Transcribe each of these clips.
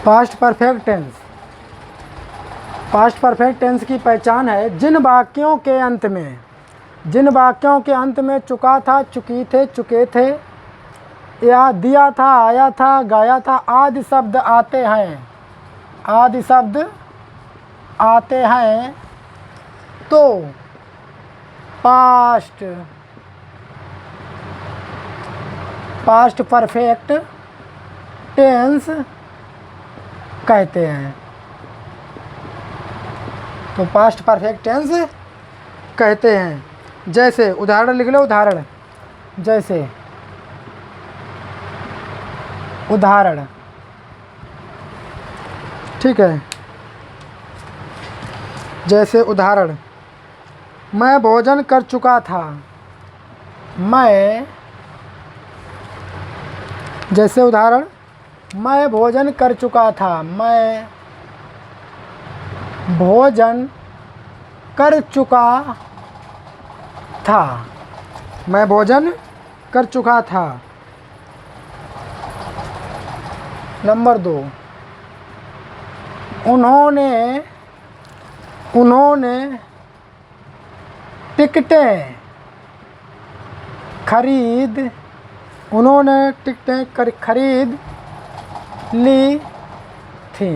Past perfect tense. Past perfect tense की पहचान है जिन वाक्यों के अंत में चुका था, चुकी थे, चुके थे या दिया था, आया था, गाया था आदि शब्द आते हैं, आदि शब्द आते हैं तो पास्ट परफेक्ट टेंस कहते हैं। तो पास्ट परफेक्ट टेंस कहते हैं। जैसे उदाहरण लिख लो, उदाहरण जैसे उदाहरण, ठीक है। जैसे उदाहरण, मैं भोजन कर चुका था। मैं, जैसे उदाहरण, मैं भोजन कर चुका था। मैं भोजन कर चुका था। मैं भोजन कर चुका था। नंबर 2, उन्होंने टिकटें खरीद ली थी।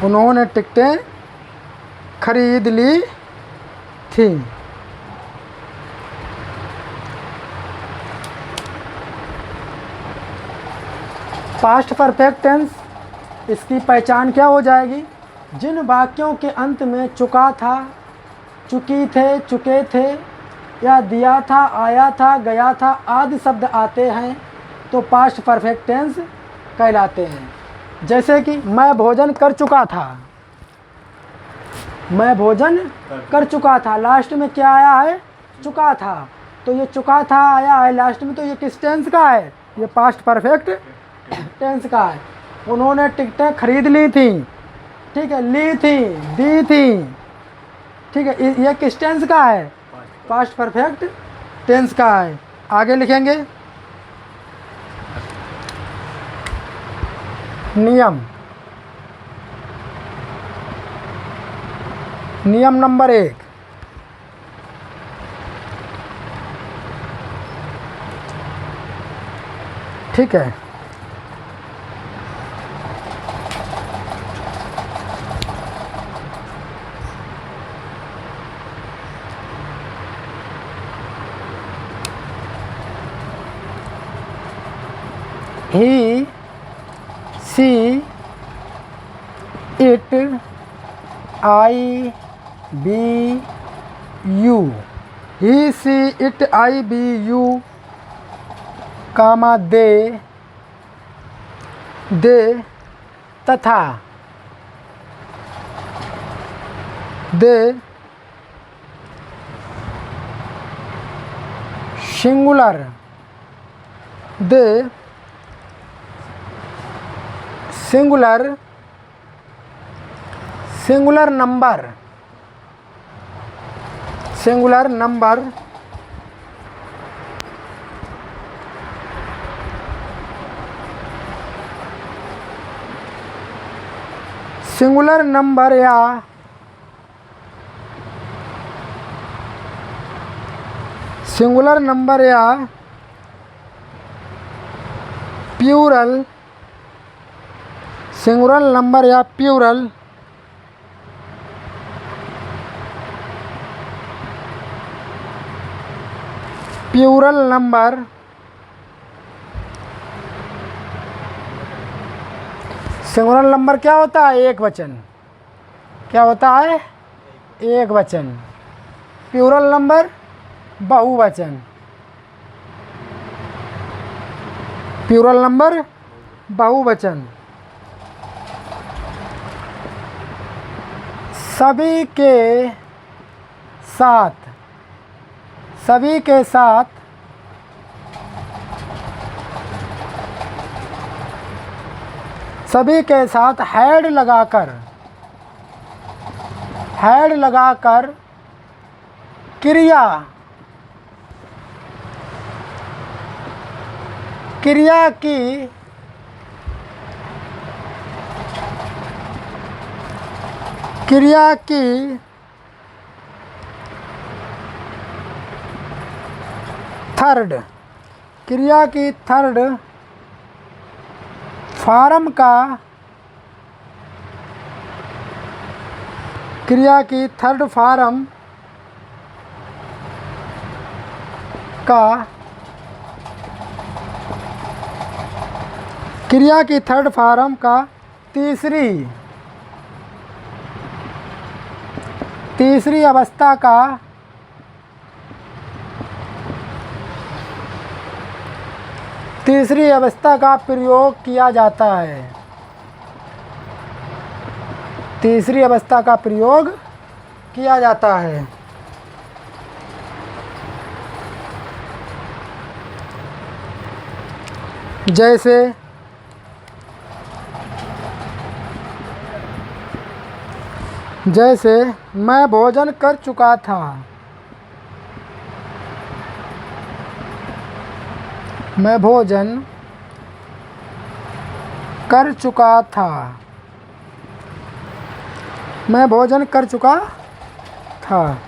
उन्होंने टिकटें खरीद ली थी। पास्ट परफेक्ट टेंस, इसकी पहचान क्या हो जाएगी? जिन वाक्यों के अंत में चुका था, चुकी थे, चुके थे या दिया था, आया था, गया था आदि शब्द आते हैं तो पास्ट परफेक्ट टेंस कहलाते हैं। जैसे कि मैं भोजन कर चुका था। मैं भोजन कर चुका था, लास्ट में क्या आया है? चुका था। तो ये चुका था आया है लास्ट में, तो ये किस टेंस का है? ये पास्ट परफेक्ट टेंस का है। उन्होंने टिकटें खरीद ली थी, ठीक है, ली थी, दी थी, ठीक है, ये किस टेंस का है? पास्ट परफेक्ट टेंस का है। आगे लिखेंगे नियम नंबर 1, ठीक है। He, she, it, I, be, you। He, she, it, I, be, you, कामा दे तथा दे सिंगुलर, दे सिंगुलर नंबर, सिंगुलर नंबर या सिंगुलर नंबर या प्लूरल, सिंगुलर नंबर या प्लूरल नंबर सिंगुलर नंबर क्या होता है? एक वचन। क्या होता है? एक वचन। प्लूरल नंबर बहुवचन। प्लूरल नंबर बहुवचन। सभी के साथ हैड लगाकर क्रिया की थर्ड फॉर्म का तीसरी अवस्था का प्रयोग किया जाता है। तीसरी अवस्था का प्रयोग किया जाता है। जैसे मैं भोजन कर चुका था। मैं भोजन कर चुका था। मैं भोजन कर चुका था।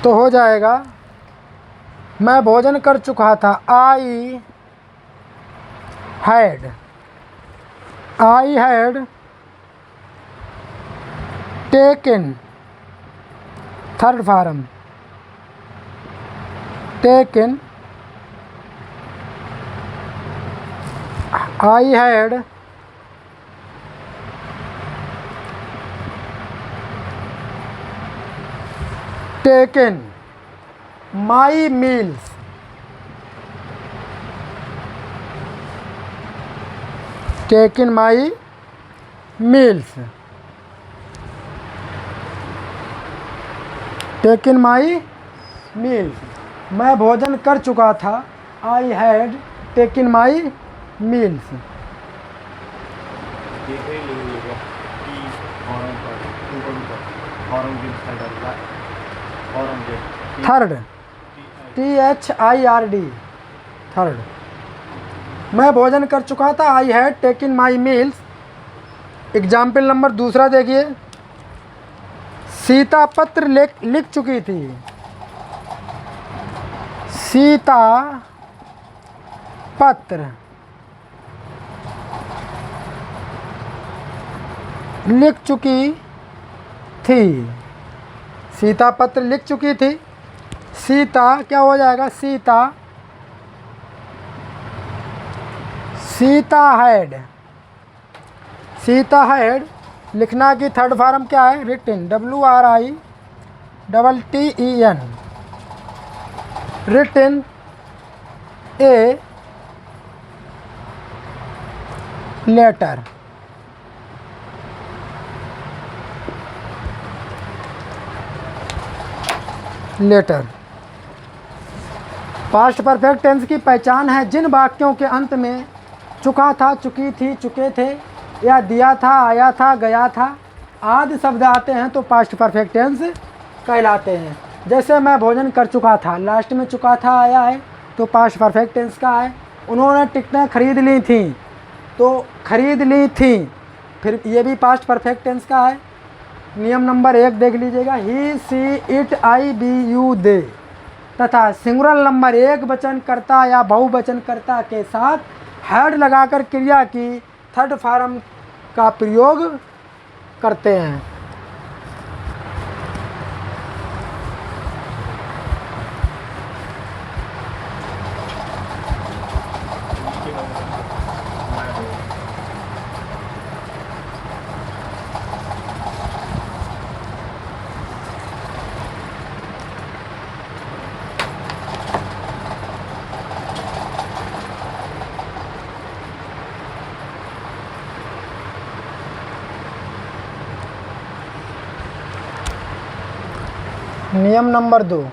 तो हो जाएगा मैं भोजन कर चुका था। I had taken third form taken I had taken my meals. Taken my meals. Taken my meals. मैं भोजन कर चुका था। I had taken my meals. Third THIRD third. मैं भोजन कर चुका था। I had taken my meals. Example number दूसरा देखिए। सीता पत्र लिख चुकी थी। सीता पत्र लिख चुकी थी। सीता पत्र लिख चुकी थी। सीता क्या हो जाएगा? सीता हैड लिखना की थर्ड फॉर्म क्या है? Written WRITTEN written a letter. Past perfect tense की पहचान है जिन वाक्यों के अंत में चुका था, चुकी थी, चुके थे या दिया था, आया था, गया था आदि शब्द आते हैं तो पास्ट परफेक्ट टेंस कहलाते हैं। जैसे मैं भोजन कर चुका था, लास्ट में चुका था आया है तो पास्ट परफेक्ट टेंस का है। उन्होंने टिकटें खरीद ली थी तो खरीद ली थी, फिर ये भी पास्ट परफेक्ट टेंस का है। नियम नंबर 1 देख लीजिएगा। ही, सी, इट, आई, बी, यू, दे तथा सिंगुलर नंबर एक वचनकर्ता या बहुवचनकर्ता के साथ हैड लगाकर क्रिया की थर्ड फॉर्म का प्रयोग करते हैं। नियम नंबर 2।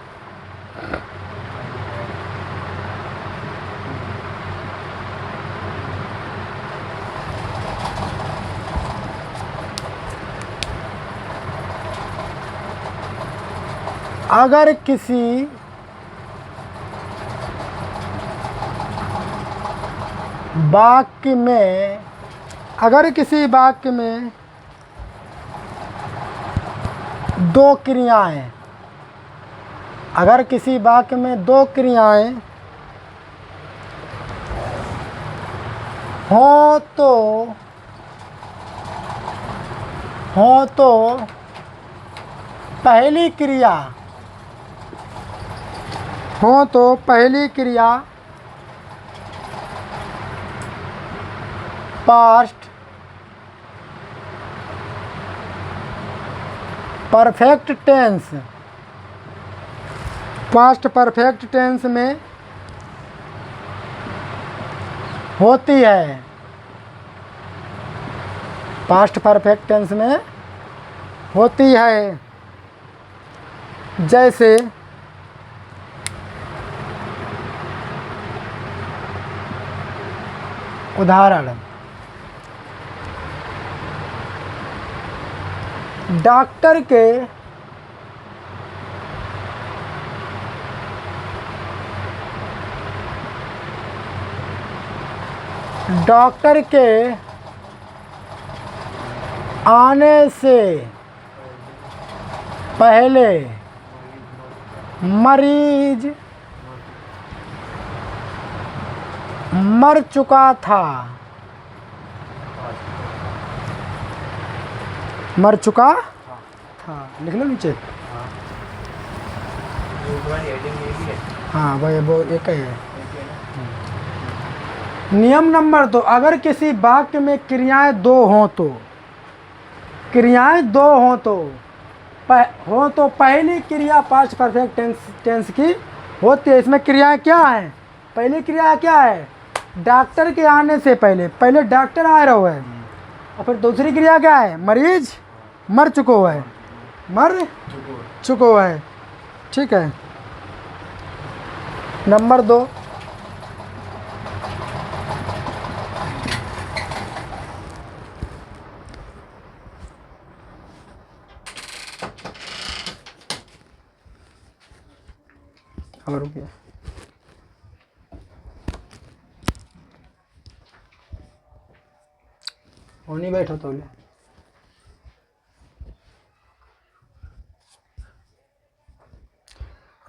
अगर किसी वाक्य में दो क्रियाएं, अगर किसी वाक्य में दो क्रियाएं हो तो पहली क्रिया पास्ट परफेक्ट टेंस में होती है। पास्ट परफेक्ट टेंस में होती है। जैसे उदाहरण, डॉक्टर के आने से पहले मरीज मर चुका था। लिख लो नीचे। हाँ भाई वो एक ही है। नियम नंबर 2, अगर किसी वाक्य में क्रियाएं दो हों तो पहली क्रिया पास्ट परफेक्ट टेंस की होती है। इसमें क्रियाएं क्या हैं? पहली क्रिया क्या है? डॉक्टर के आने से पहले डॉक्टर आ रहा है, और फिर दूसरी क्रिया क्या है? मरीज मर चुको है। ठीक है। नंबर 2, और क्या वो नहीं बैठो तो ले।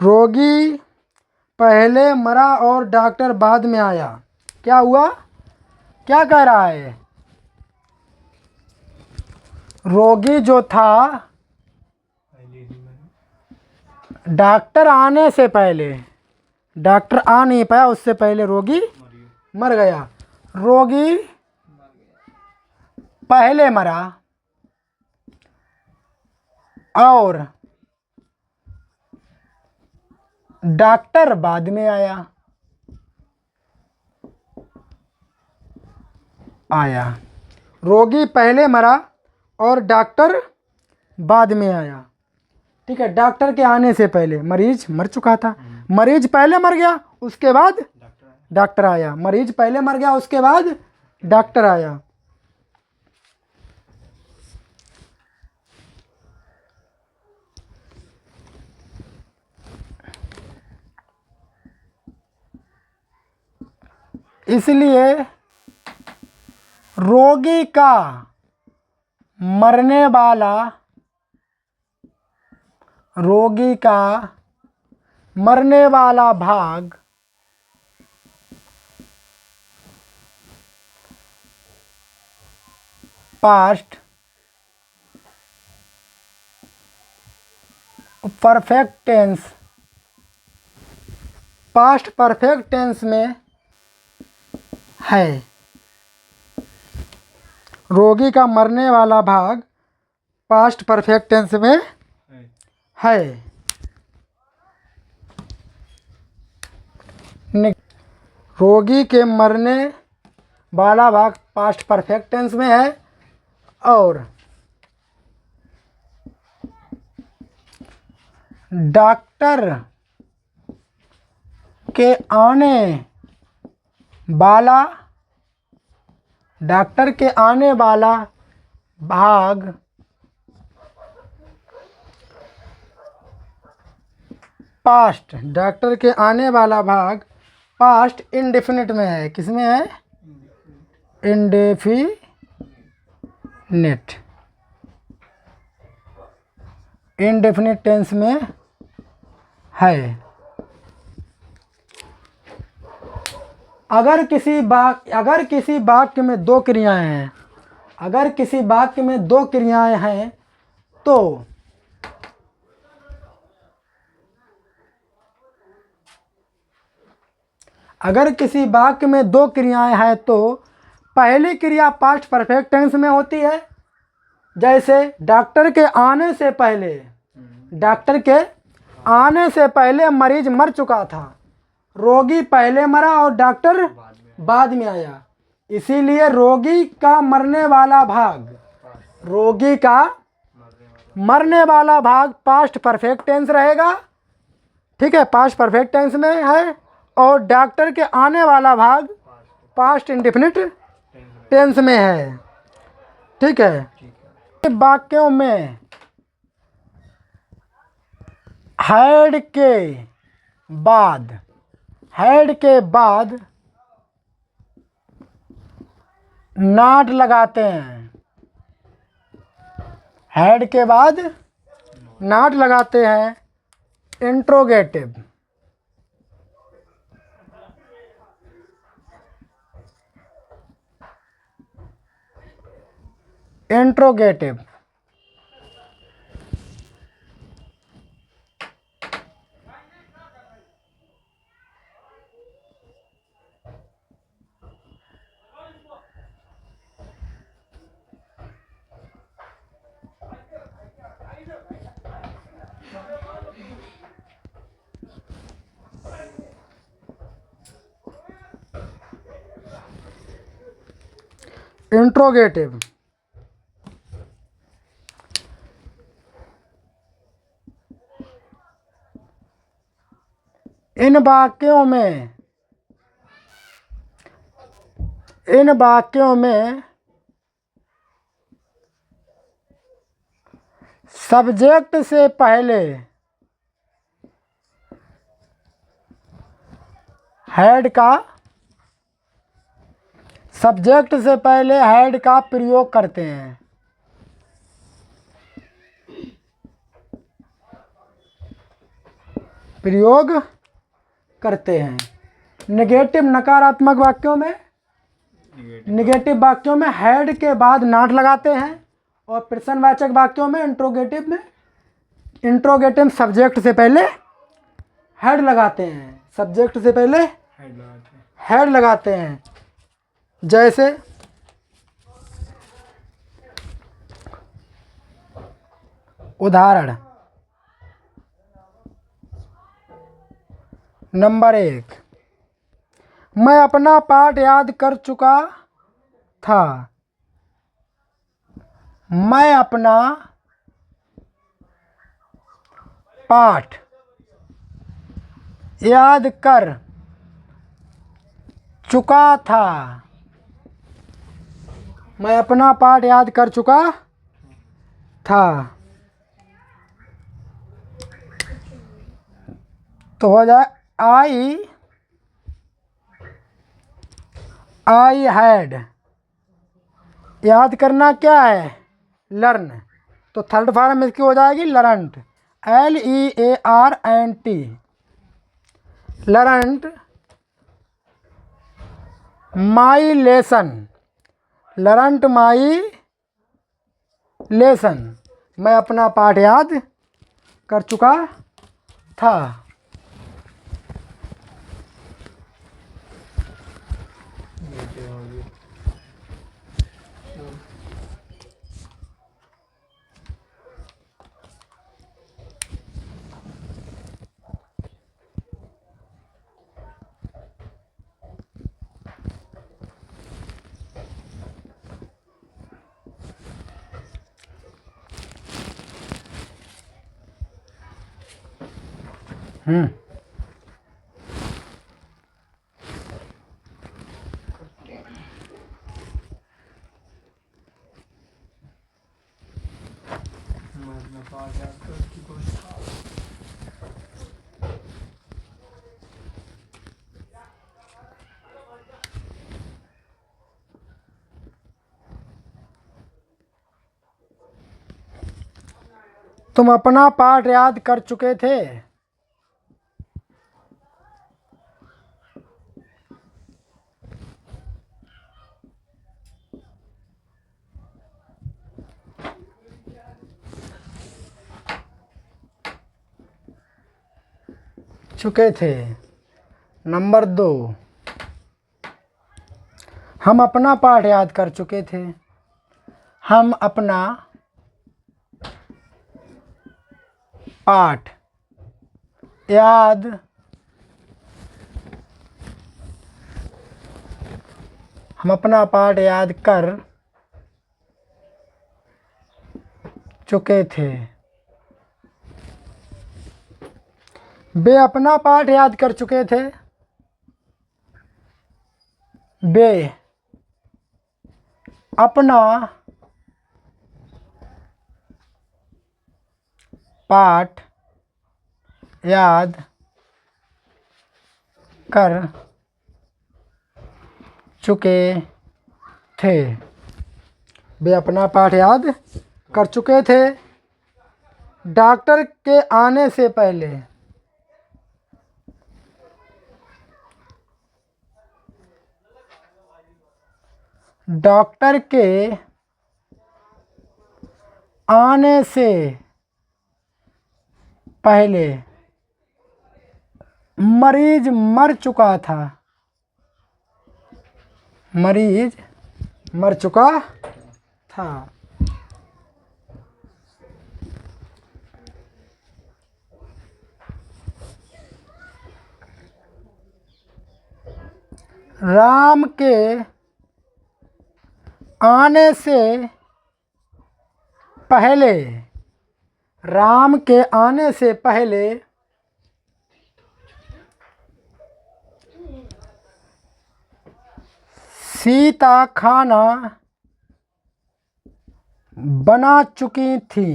रोगी पहले मरा और डॉक्टर बाद में आया। क्या हुआ? क्या कह रहा है? रोगी जो था डॉक्टर आने से पहले, डॉक्टर आ नहीं पाया उससे पहले रोगी मर गया। रोगी पहले मरा और डॉक्टर बाद में आया। रोगी पहले मरा और डॉक्टर बाद में आया। ठीक है। डॉक्टर के आने से पहले मरीज मर चुका था। मरीज पहले मर गया, उसके बाद डॉक्टर आया। मरीज पहले मर गया, उसके बाद डॉक्टर आया। इसलिए रोगी का मरने वाला भाग पास्ट परफेक्ट टेंस में है। रोगी का मरने वाला भाग पास्ट परफेक्ट टेंस में है। रोगी के मरने वाला भाग पास्ट परफेक्ट टेंस में है और डॉक्टर के आने वाला भाग पास्ट, डॉक्टर के आने वाला भाग पास्ट इंडेफिनिट में है। किसमें है? इंडेफिनिट, इंडेफिनिट टेंस में है। अगर किसी वाक्य में दो क्रियाएं हैं, अगर किसी वाक्य में दो क्रियाएं हैं तो अगर किसी वाक्य में दो क्रियाएं हैं तो पहली क्रिया पास्ट परफेक्ट टेंस में होती है। जैसे डॉक्टर के आने से पहले, डॉक्टर के आने से पहले मरीज मर चुका था, रोगी पहले मरा और डॉक्टर बाद में आया, इसीलिए रोगी का मरने वाला भाग, रोगी का मरने वाला भाग पास्ट परफेक्ट टेंस रहेगा। ठीक है, पास्ट परफेक्ट टेंस में है। और डॉक्टर के आने वाला भाग पास्ट इंडेफिनिट टेंस में है। ठीक है। वाक्यों में हैड के बाद नॉट लगाते हैं, हैड के बाद नॉट लगाते हैं। Interrogative, interrogative, interrogative. इन वाक्यों में सब्जेक्ट से पहले हैड का, सब्जेक्ट से पहले हैड का प्रयोग करते हैं। प्रयोग करते हैं। नेगेटिव, नकारात्मक वाक्यों में, नेगेटिव वाक्यों में हैड के बाद नॉट लगाते हैं। और प्रश्नवाचक वाक्यों में, इंट्रोगेटिव में, इंट्रोगेटिव सब्जेक्ट से पहले हैड लगाते हैं, सब्जेक्ट से पहले हैड लगाते हैं। जैसे उदाहरण नंबर 1, मैं अपना पाठ याद कर चुका था। मैं अपना पाठ याद कर चुका था। मैं अपना पाठ याद कर चुका था। तो हो जाए आई हैड। याद करना क्या है? लर्न। तो थर्ड फॉर्म इसकी हो जाएगी learnt, LEARNT, learnt my lesson, learnt my lesson. मैं अपना पाठ याद कर चुका था। तुम अपना पाठ याद कर चुके थे? चुके थे। नंबर 2, हम अपना पाठ याद कर चुके थे। हम अपना पाठ याद कर चुके थे। वे अपना पाठ याद कर चुके थे। वे अपना पाठ याद कर चुके थे। वे अपना पाठ याद कर चुके थे। डॉक्टर के आने से पहले। डॉक्टर के आने से पहले मरीज मर चुका था। मरीज मर चुका था। राम के आने से पहले। राम के आने से पहले सीता खाना बना चुकी थी।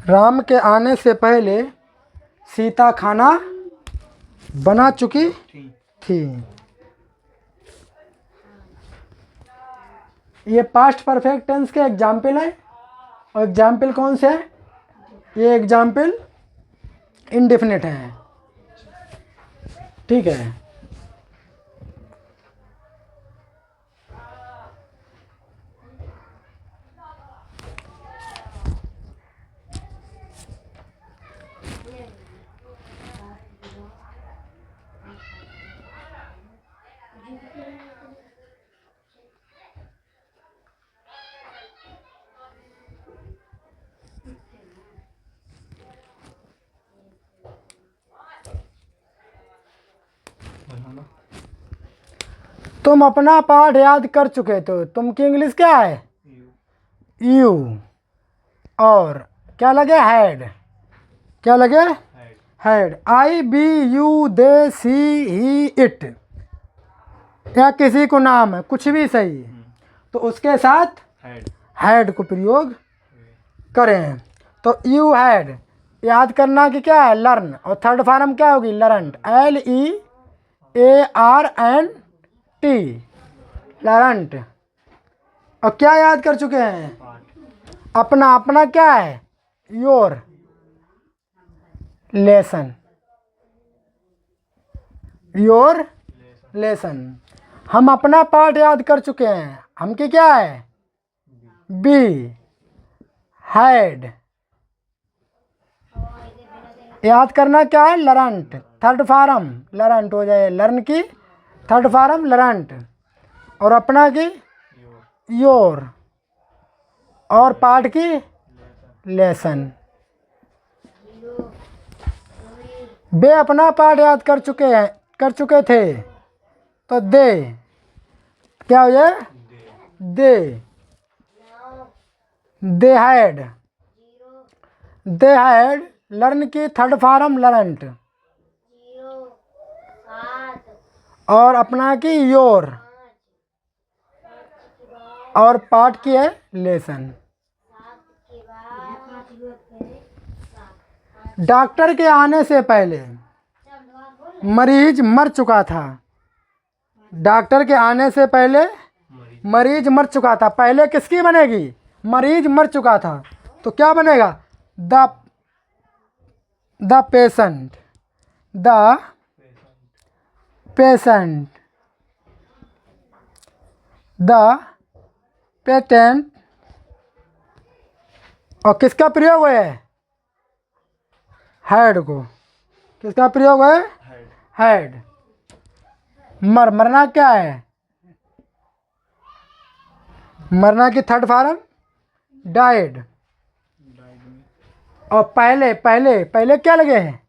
राम के आने से पहले सीता खाना बना चुकी थी। ये पास्ट परफेक्ट टेंस के एग्जाम्पल है। और एग्जाम्पल कौन से है? ये एग्जाम्पल इंडेफिनिट है। ठीक है। तुम अपना पाठ याद कर चुके तो तुम की इंग्लिश क्या है? यू। और क्या लगे? हैड। क्या लगे? Had. I we you they she he it, या किसी को नाम है कुछ भी सही तो उसके साथ हैड को प्रयोग करें। तो यू हैड याद करना कि क्या है? लर्न। और थर्ड फॉर्म क्या होगी? लर्नड। LEARNT, लर्नट। और क्या याद कर चुके हैं? अपना। अपना क्या है? Your lesson. Your lesson. हम अपना पाठ याद कर चुके हैं। हम की क्या है? Be had. याद करना क्या है? लर्नट। थर्ड फॉर्म लर्नट हो जाए। लर्न की थर्ड फॉर्म लर्नट। और अपना की योर। और पाठ की लेसन। वे अपना पाठ याद कर चुके थे। तो दे क्या हो जाए? दे हैड लर्न की थर्ड फॉर्म लर्नट। और अपना की योर। और पाठ की है लेसन। डॉक्टर के आने से पहले मरीज मर चुका था। डॉक्टर के आने से पहले मरीज मर चुका था। पहले किसकी बनेगी? मरीज मर चुका था, तो क्या बनेगा? The patient, the patient, the patent. और किसका प्रयोग है? हैड को। किसका प्रयोग है? हैड। मरना क्या है? मरना की थर्ड फॉर्म डाइड। और पहले पहले पहले क्या लगे हैं?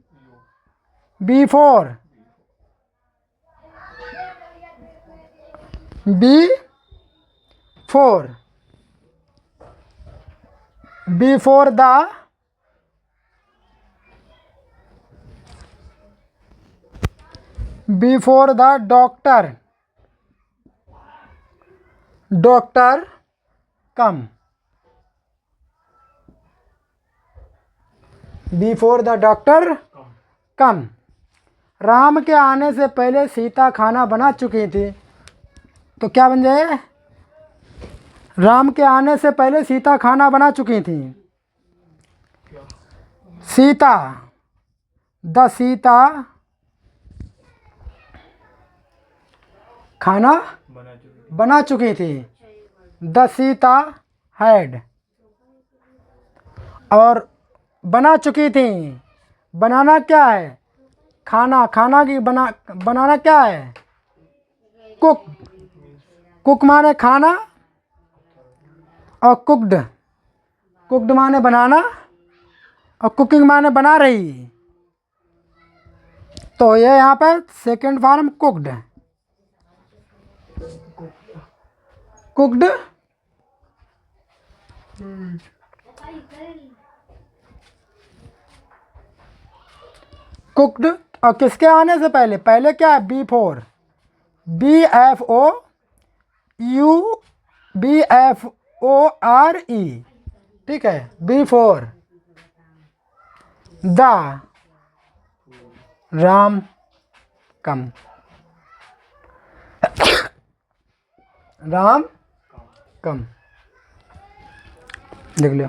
Before, before, before the doctor, doctor come, before the doctor come. Ram के आने से पहले सीता खाना बना चुकी थी, तो क्या बन जाए? राम के आने से पहले सीता खाना बना चुकी थी। सीता, द सीता खाना बना चुकी थी। The Sita had. और बना चुकी थी, बनाना क्या है? खाना, खाना की बनाना क्या है? कुक, कुक माने खाना, और कुक्ड, कुक्ड माने बनाना, और कुकिंग माने बना रही। तो ये यहाँ पर second form cooked, cooked. Cooked. और किसके आने से पहले? पहले क्या है? बिफोर, BFORE, ठीक है, before the Ram come, Ram come. लिख लियो।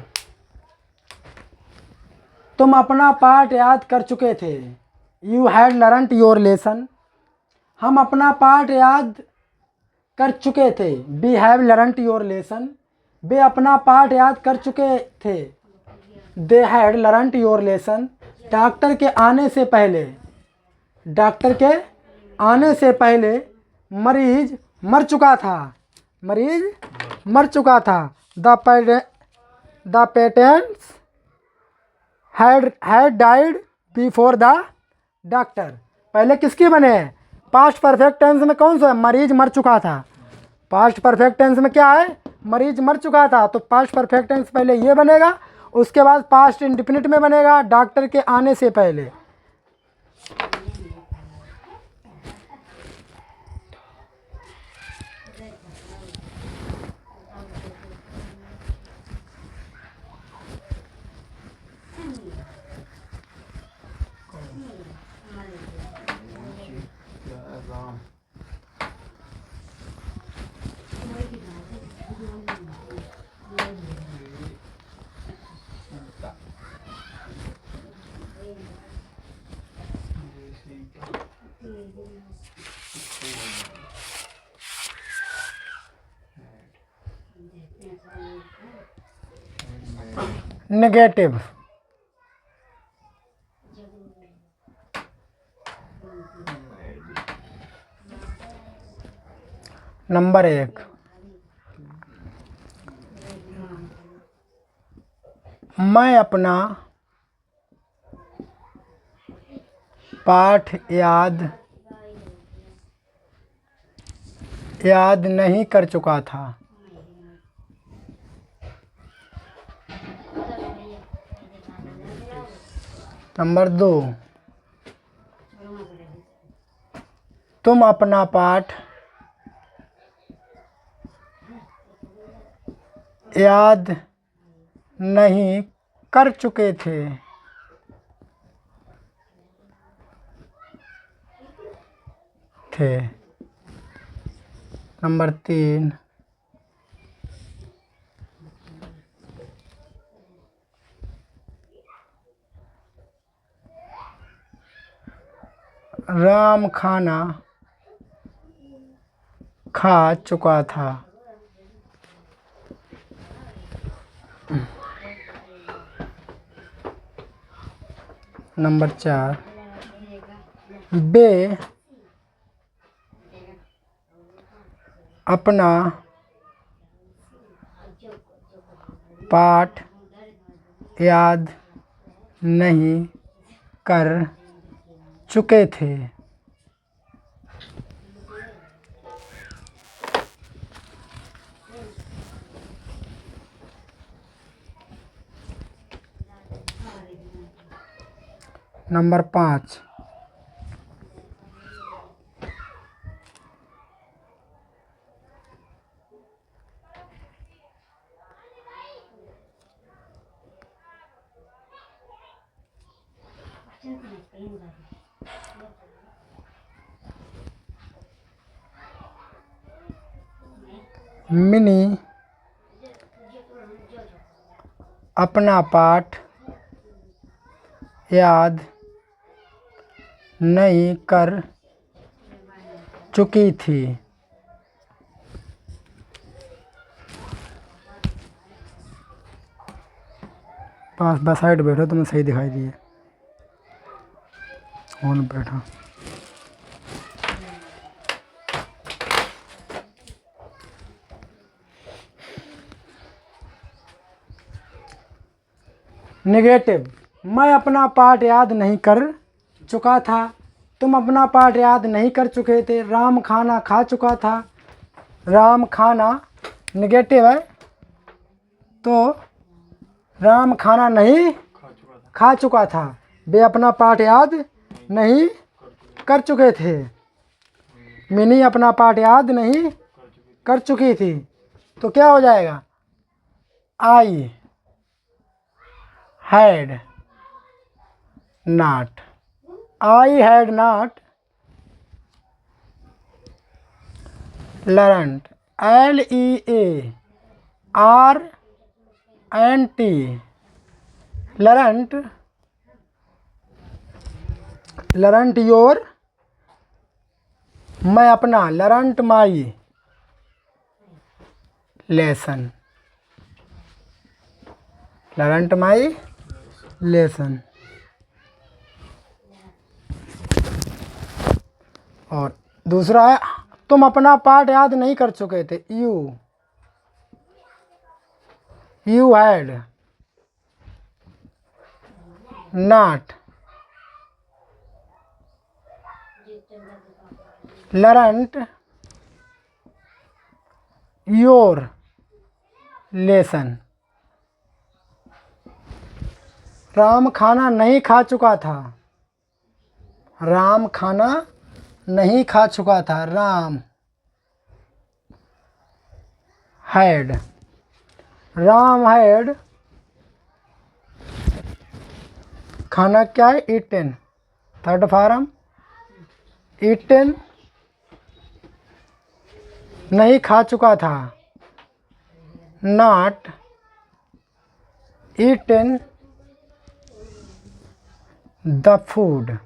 तुम अपना पाठ याद कर चुके थे। You had learned your lesson. हम अपना पाठ याद कर चुके थे। We have learned your lesson. वे अपना पाठ याद कर चुके थे। They had learned your lesson. Doctor के आने से पहले, डॉक्टर के आने से पहले मरीज मर चुका था। मरीज मर चुका था। The patients had died before the doctor. पहले किसके बने हैं? पास्ट परफेक्ट टेंस में कौन सा है? मरीज मर चुका था। पास्ट परफेक्ट टेंस में क्या है? मरीज मर चुका था। तो पास्ट परफेक्ट टेंस पहले ये बनेगा, उसके बाद पास्ट इंडेफिनिट में बनेगा डॉक्टर के आने से पहले। नेगेटिव। नंबर 1, मैं अपना पाठ याद नहीं कर चुका था। नंबर 2, तुम अपना पाठ याद नहीं कर चुके थे। नंबर 3, राम खाना खा चुका था। नंबर 4, वे अपना पाठ याद नहीं कर चुके थे। नंबर 5, मिनी अपना पाठ याद नहीं कर चुकी थी। पास बस साइड बैठो, तुम्हें सही दिखाई दिए। कौन बैठा? नेगेटिव, मैं अपना पाठ याद नहीं कर चुका था। तुम अपना पाठ याद नहीं कर चुके थे। राम खाना खा चुका था। राम खाना नेगेटिव है, तो राम खाना नहीं खा चुका था। वे अपना पाठ याद नहीं कर चुके थे। मिनी अपना पाठ याद नहीं कर चुकी थी, तो क्या हो जाएगा? I had not, I had not learned, LEARNT, learnt your, मैं अपना, लर्नट my lesson, learnt my lesson. और दूसरा है, तुम अपना पाठ याद नहीं कर चुके थे। You had not learnt your lesson. Ram खाना नहीं खा चुका था। राम खाना नहीं खा चुका था। राम हैड खाना क्या है? ईटन, थर्ड फॉर्म ईटन, नहीं खा चुका था। Not eaten the food.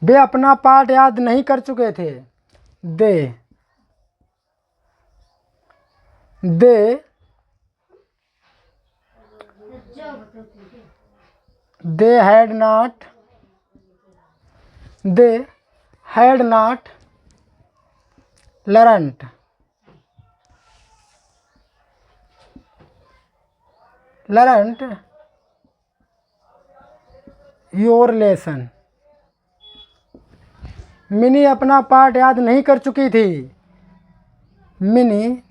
वे अपना पाठ याद नहीं कर चुके थे। They had not learnt your lesson. Mini अपना पाठ याद नहीं कर चुकी थी। Mini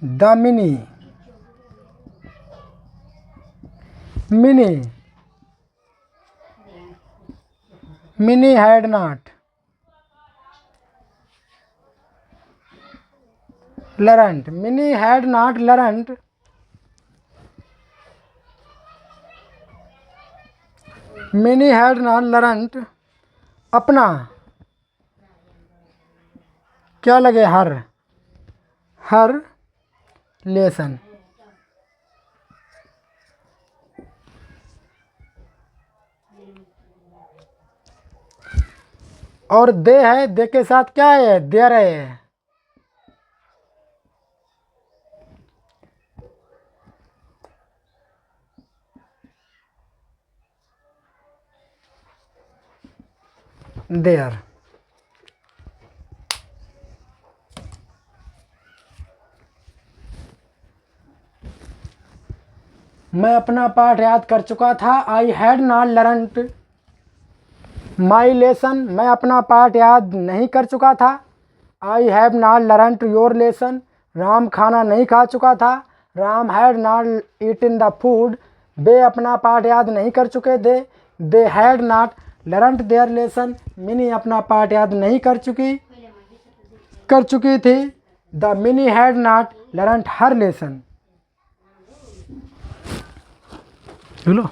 had not learnt, Mini had not learnt अपना, क्या लगे? Her lesson. और दे है, दे के साथ क्या है, देयर है। देयर। मैं अपना पाठ याद कर चुका था। I had not learned my lesson. मैं अपना पाठ याद नहीं कर चुका था। I have not learned your lesson. Ram खाना नहीं खा चुका था। Ram had not eaten the food. वे अपना पाठ याद नहीं कर चुके थे। They had not learned their lesson. Mini अपना पाठ याद नहीं कर चुकी थी। The Mini had not learned her lesson. बोलो।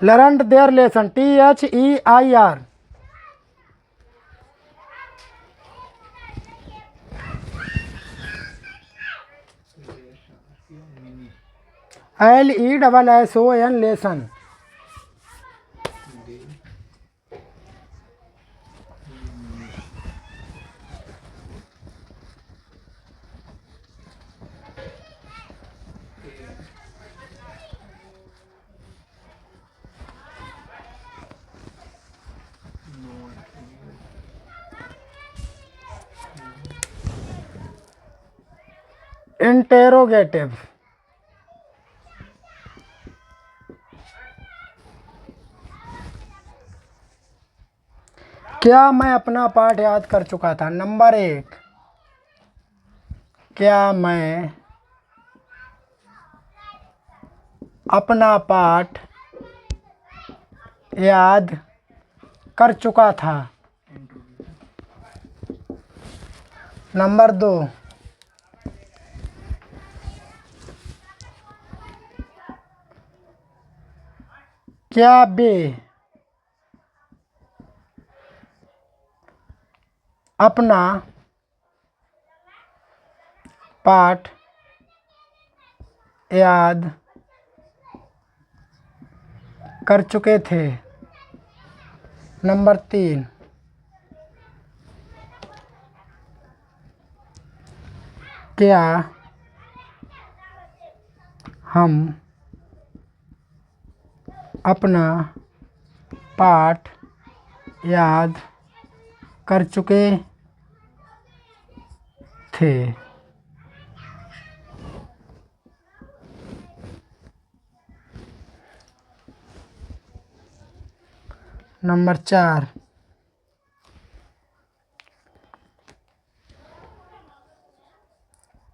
Learned their lesson, THEIR। LESSON lesson. Interrogative. क्या मैं अपना पाठ याद कर चुका था? नंबर 1, क्या मैं अपना पाठ याद कर चुका था? नंबर 2, क्या वे अपना पाठ याद कर चुके थे? नंबर 3, क्या हम अपना पाठ याद कर चुके थे? नंबर 4,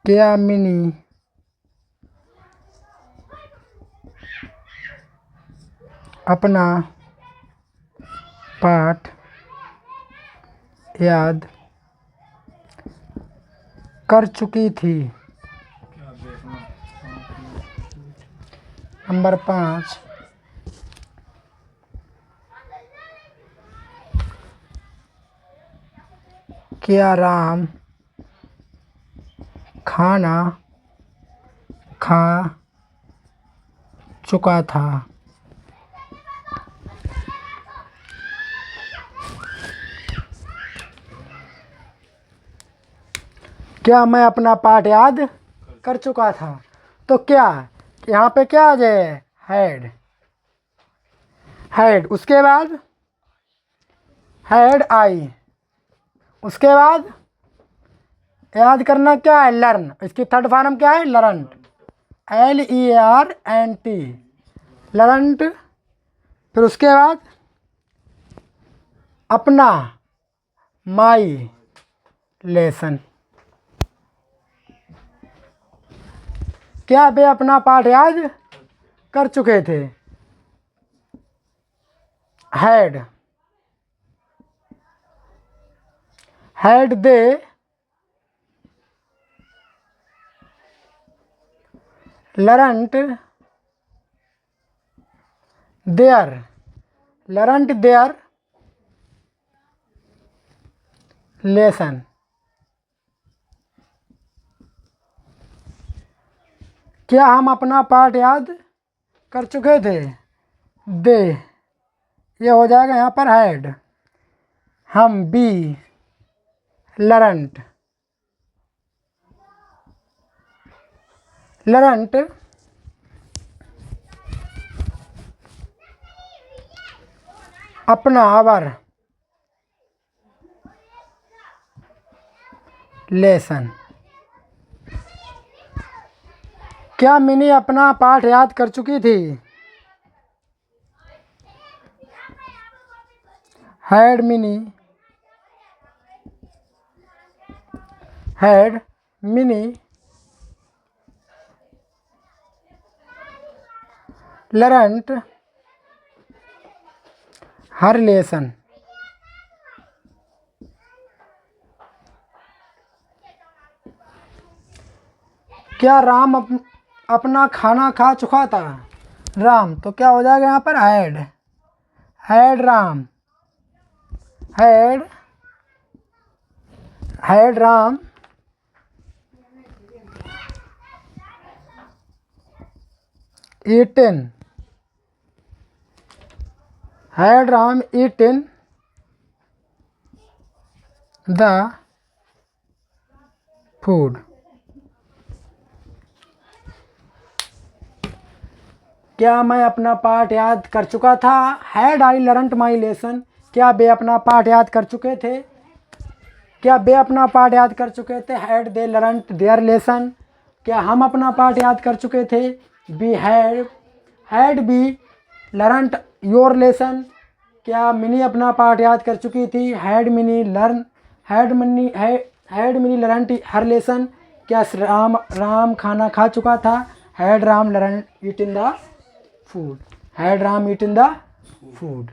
क्या मिनी अपना पाठ याद कर चुकी थी? नंबर 5, क्या राम खाना खा चुका था? क्या मैं अपना पाठ याद कर चुका था? तो क्या यहाँ पे क्या आ जाए? हैड। हैड, उसके बाद हैड आई, उसके बाद याद करना क्या है? लर्न। इसकी थर्ड फॉर्म क्या है? लर्नड। LERNT, learned. फिर उसके बाद अपना, माई लेसन। क्या वे अपना पाठ याद कर चुके थे? Had. Had they learnt their lesson. क्या हम अपना पाठ याद कर चुके थे? दे, ये हो जाएगा यहाँ पर हैड। हम बी लर्नट अपना आवर लेसन। क्या मिनी अपना पाठ याद कर चुकी थी? Had Mini learnt her lesson. क्या राम अपना खाना खा चुका था? राम, तो क्या हो जाएगा यहाँ पर had Ram eaten the food. क्या मैं अपना पाठ याद कर चुका था? Had I learnt my lesson. क्या वे अपना पाठ याद कर चुके थे? Had they learnt their lesson. क्या हम अपना पाठ याद कर चुके थे? We had we learnt your lesson. क्या मिनी अपना पाठ याद कर चुकी थी? Had Mini learnt her lesson. क्या राम खाना खा चुका था? Had Ram eaten the food.